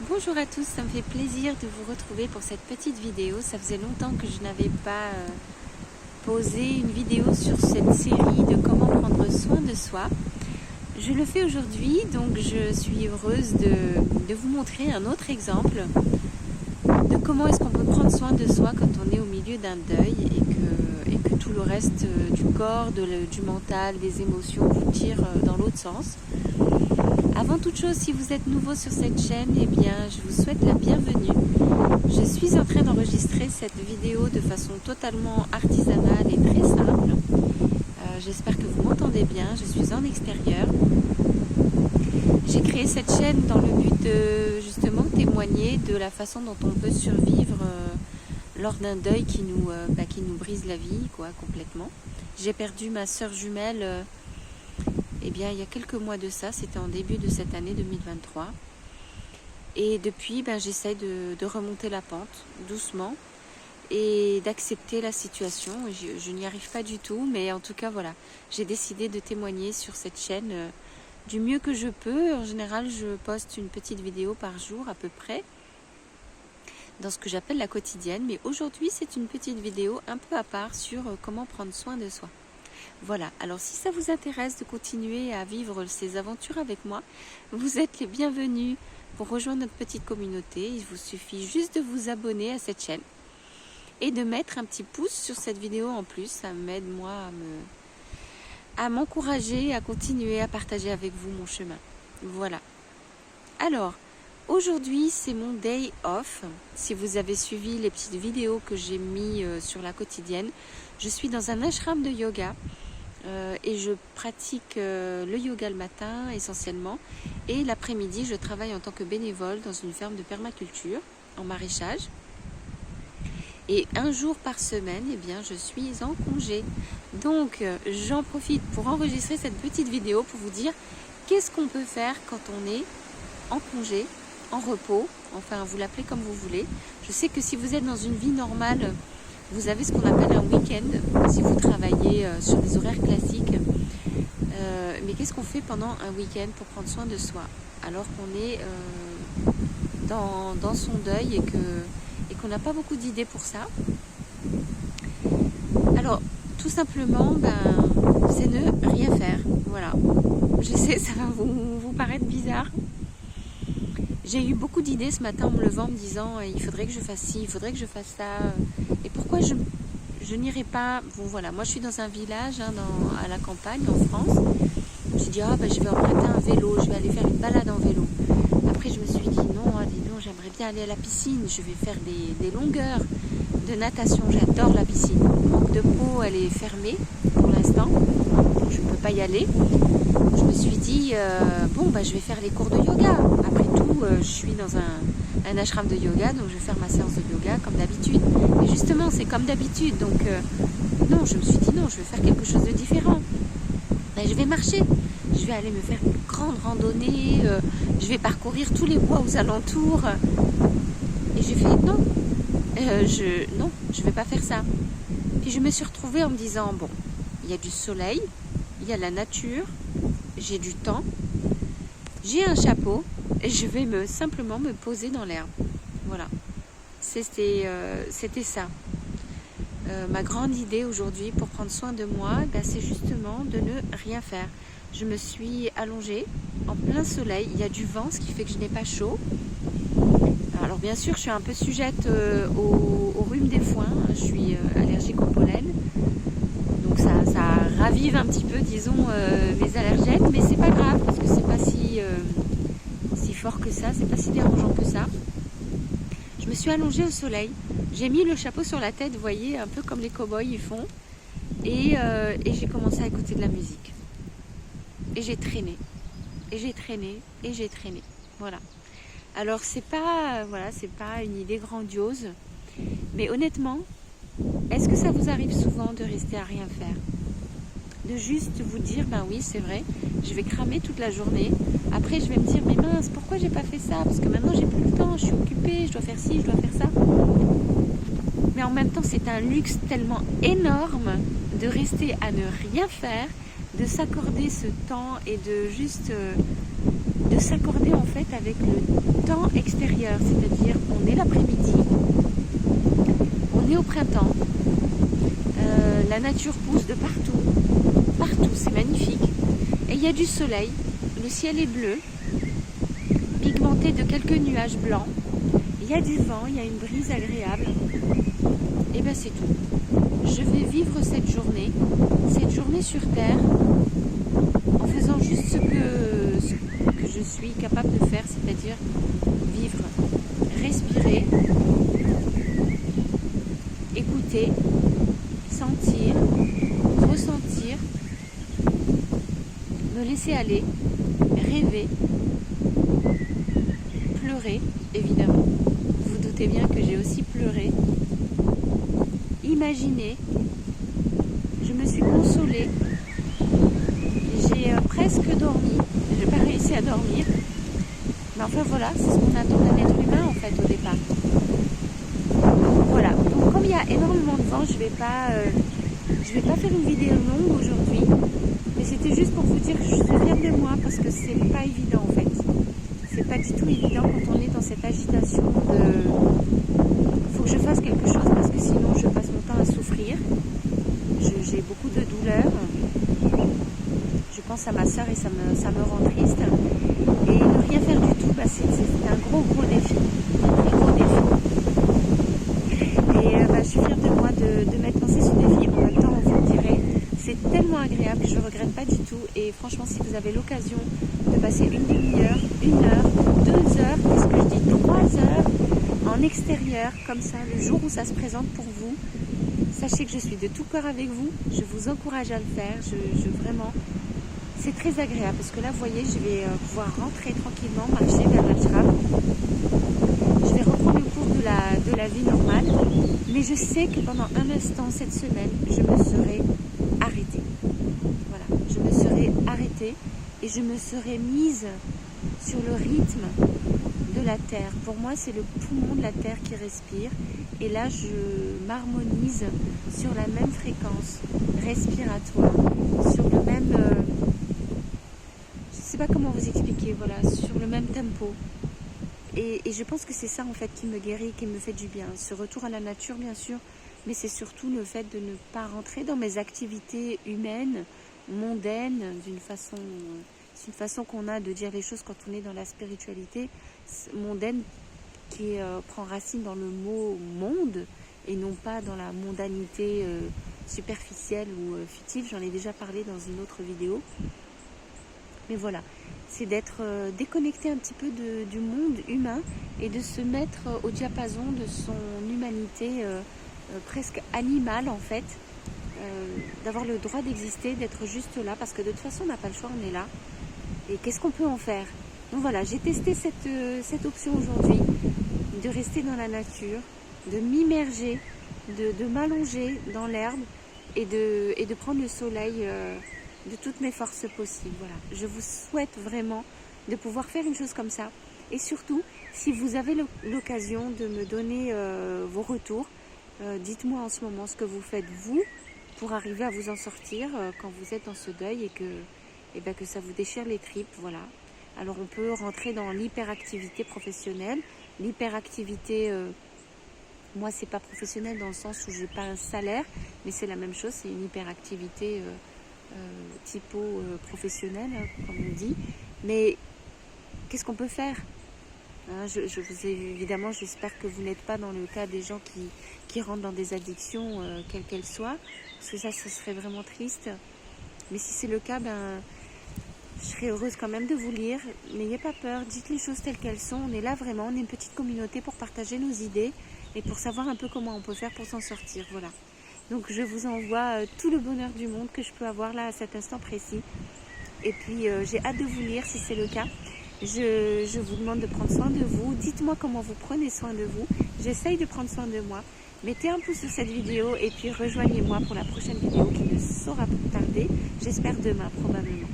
Bonjour à tous, ça me fait plaisir de vous retrouver pour cette petite vidéo. Ça faisait longtemps que je n'avais pas posé une vidéo sur cette série de comment prendre soin de soi. Je le fais aujourd'hui, donc je suis heureuse de vous montrer un autre exemple de comment est-ce qu'on peut prendre soin de soi quand on est au milieu d'un deuil et que tout le reste du corps, du mental, des émotions vous tire dans l'autre sens. Avant toute chose, si vous êtes nouveau sur cette chaîne, eh bien, je vous souhaite la bienvenue. Je suis en train d'enregistrer cette vidéo de façon totalement artisanale et très simple. J'espère que vous m'entendez bien, je suis en extérieur. J'ai créé cette chaîne dans le but de justement témoigner de la façon dont on peut survivre lors d'un deuil qui nous brise la vie, complètement. J'ai perdu ma sœur jumelle eh bien, il y a quelques mois de ça, c'était en début de cette année 2023. Et depuis, j'essaie de remonter la pente doucement et d'accepter la situation. Je n'y arrive pas du tout, mais en tout cas, voilà, j'ai décidé de témoigner sur cette chaîne du mieux que je peux. En général, je poste une petite vidéo par jour à peu près, dans ce que j'appelle la quotidienne. Mais aujourd'hui, c'est une petite vidéo un peu à part sur comment prendre soin de soi. Voilà, alors si ça vous intéresse de continuer à vivre ces aventures avec moi, vous êtes les bienvenus pour rejoindre notre petite communauté. Il vous suffit juste de vous abonner à cette chaîne et de mettre un petit pouce sur cette vidéo en plus. Ça m'aide moi à m'encourager, à continuer à partager avec vous mon chemin. Voilà. Alors, aujourd'hui c'est mon day off. Si vous avez suivi les petites vidéos que j'ai mis sur la quotidienne, je suis dans un ashram de yoga et je pratique le yoga le matin essentiellement, et l'après-midi je travaille en tant que bénévole dans une ferme de permaculture en maraîchage, et un jour par semaine eh bien, je suis en congé. Donc j'en profite pour enregistrer cette petite vidéo pour vous dire qu'est-ce qu'on peut faire quand on est en congé, en repos, enfin vous l'appelez comme vous voulez. Je sais que si vous êtes dans une vie normale, vous avez ce qu'on appelle un week-end, si vous travaillez sur des horaires classiques. Mais qu'est-ce qu'on fait pendant un week-end pour prendre soin de soi, alors qu'on est dans son deuil et qu'on n'a pas beaucoup d'idées pour ça? Alors, tout simplement, c'est ne rien faire. Voilà. Je sais, ça va vous paraître bizarre. J'ai eu beaucoup d'idées ce matin en me levant, me disant il faudrait que je fasse ci, il faudrait que je fasse ça. Et pourquoi je n'irai pas? Bon voilà, moi je suis dans un village à la campagne en France. Je me suis dit je vais emprunter un vélo, je vais aller faire une balade en vélo. Après je me suis dit non, j'aimerais bien aller à la piscine, je vais faire des longueurs de natation, j'adore la piscine. Manque de peau, elle est fermée pour l'instant, donc je ne peux pas y aller. Je me suis dit je vais faire les cours de yoga. Après tout, je suis dans un ashram de yoga, donc je vais faire ma séance de yoga comme d'habitude. Mais justement, c'est comme d'habitude, donc non, je me suis dit non, je vais faire quelque chose de différent. Et je vais marcher, je vais aller me faire une grande randonnée, je vais parcourir tous les bois aux alentours. Et j'ai fait non, je vais pas faire ça. Puis je me suis retrouvée en me disant bon, il y a du soleil, il y a la nature, j'ai du temps, j'ai un chapeau et je vais simplement me poser dans l'herbe. Voilà, c'était ça. Ma grande idée aujourd'hui pour prendre soin de moi, c'est justement de ne rien faire. Je me suis allongée en plein soleil, il y a du vent, ce qui fait que je n'ai pas chaud. Alors bien sûr, je suis un peu sujette au rhume des foins, je suis allergique au pollen. Donc ça ravive un petit peu, disons, mes allergènes, mais c'est pas grave parce que c'est pas si fort que ça, c'est pas si dérangeant que ça. Je me suis allongée au soleil, j'ai mis le chapeau sur la tête, vous voyez, un peu comme les cow-boys ils font, et j'ai commencé à écouter de la musique. Et j'ai traîné, et j'ai traîné, et j'ai traîné. Voilà. Alors c'est pas une idée grandiose, mais honnêtement, est-ce que ça vous arrive souvent de rester à rien faire? De juste vous dire, oui c'est vrai, je vais cramer toute la journée. Après je vais me dire, mais mince, pourquoi j'ai pas fait ça? Parce que maintenant j'ai plus le temps, je suis occupée, je dois faire ci, je dois faire ça. Mais en même temps c'est un luxe tellement énorme de rester à ne rien faire, de s'accorder ce temps et de juste de s'accorder en fait avec le temps extérieur. extérieur, c'est-à-dire on est l'après-midi, on est au printemps, la nature pousse de partout, c'est magnifique. Et il y a du soleil, le ciel est bleu, pigmenté de quelques nuages blancs, il y a du vent, il y a une brise agréable, et bien c'est tout. Je vais vivre cette journée sur Terre, en faisant juste ce que je suis capable de faire, c'est-à-dire vivre, respirer, écouter, sentir, ressentir, me laisser aller, rêver, pleurer, évidemment. Vous vous doutez bien que j'ai aussi pleuré. Imaginer, je me suis consolée, j'ai presque dormi, j'ai pas réussi à dormir, mais enfin voilà, c'est ce qu'on attend d'un être humain en fait au départ. Voilà, donc comme il y a énormément de vent, je vais pas faire une vidéo longue aujourd'hui, mais c'était juste pour vous dire que je suis fière de moi parce que c'est pas évident en fait. C'est pas du tout évident quand on est dans cette agitation faut que je fasse quelque chose parce que sinon je passe mon temps à souffrir. J'ai beaucoup de douleurs. Je pense à ma soeur et ça me rend triste. Et ne rien faire du tout, c'est un gros défi. Un gros défi. Et je suis fière de moi de m'être lancée ce défi. En même temps, vous me direz, c'est tellement agréable que je ne regrette pas du tout. Et franchement, si vous avez l'occasion de passer une demi-heure, 1 heure, 2 heures, qu'est-ce que je dis, 3 heures en extérieur, comme ça, le jour où ça se présente pour vous, sachez que je suis de tout cœur avec vous. Je vous encourage à le faire. Vraiment, c'est très agréable parce que là, vous voyez, je vais pouvoir rentrer tranquillement, marcher vers l'ashram. Je vais reprendre le cours de la vie normale. Mais je sais que pendant un instant, cette semaine, je me serai arrêtée. Voilà, je me serai arrêtée et je me serai mise sur le rythme de la Terre. Pour moi, c'est le poumon de la Terre qui respire. Et là, je m'harmonise sur la même fréquence respiratoire, sur le même... je ne sais pas comment vous expliquer, voilà, sur le même tempo. Et je pense que c'est ça, en fait, qui me guérit, qui me fait du bien. Ce retour à la nature, bien sûr, mais c'est surtout le fait de ne pas rentrer dans mes activités humaines, mondaines, d'une façon... C'est une façon qu'on a de dire les choses quand on est dans la spiritualité mondaine qui prend racine dans le mot monde et non pas dans la mondanité superficielle ou fictive. J'en ai déjà parlé dans une autre vidéo. Mais voilà, c'est d'être déconnecté un petit peu du monde humain et de se mettre au diapason de son humanité presque animale en fait. D'avoir le droit d'exister, d'être juste là parce que de toute façon on n'a pas le choix, on est là. Et qu'est-ce qu'on peut en faire? Donc voilà, j'ai testé cette option aujourd'hui, de rester dans la nature, de m'immerger, de m'allonger dans l'herbe et de prendre le soleil de toutes mes forces possibles. Voilà. Je vous souhaite vraiment de pouvoir faire une chose comme ça. Et surtout, si vous avez l'occasion de me donner vos retours, dites-moi en ce moment ce que vous faites vous pour arriver à vous en sortir quand vous êtes dans ce deuil et que ça vous déchire les tripes, voilà. Alors on peut rentrer dans l'hyperactivité professionnelle. L'hyperactivité, moi c'est pas professionnel dans le sens où j'ai pas un salaire, mais c'est la même chose, c'est une hyperactivité typo professionnelle, comme on dit. Mais qu'est-ce qu'on peut faire? Évidemment, j'espère que vous n'êtes pas dans le cas des gens qui rentrent dans des addictions, quelles qu'elles soient, parce que ça serait vraiment triste. Mais si c'est le cas, je serais heureuse quand même de vous lire. N'ayez pas peur, dites les choses telles qu'elles sont. On est là vraiment, on est une petite communauté pour partager nos idées et pour savoir un peu comment on peut faire pour s'en sortir. Voilà. Donc je vous envoie tout le bonheur du monde que je peux avoir là à cet instant précis. Et puis j'ai hâte de vous lire si c'est le cas. Je vous demande de prendre soin de vous. Dites-moi comment vous prenez soin de vous. J'essaye de prendre soin de moi. Mettez un pouce sur cette vidéo et puis rejoignez-moi pour la prochaine vidéo qui ne saura pas tarder. J'espère demain probablement.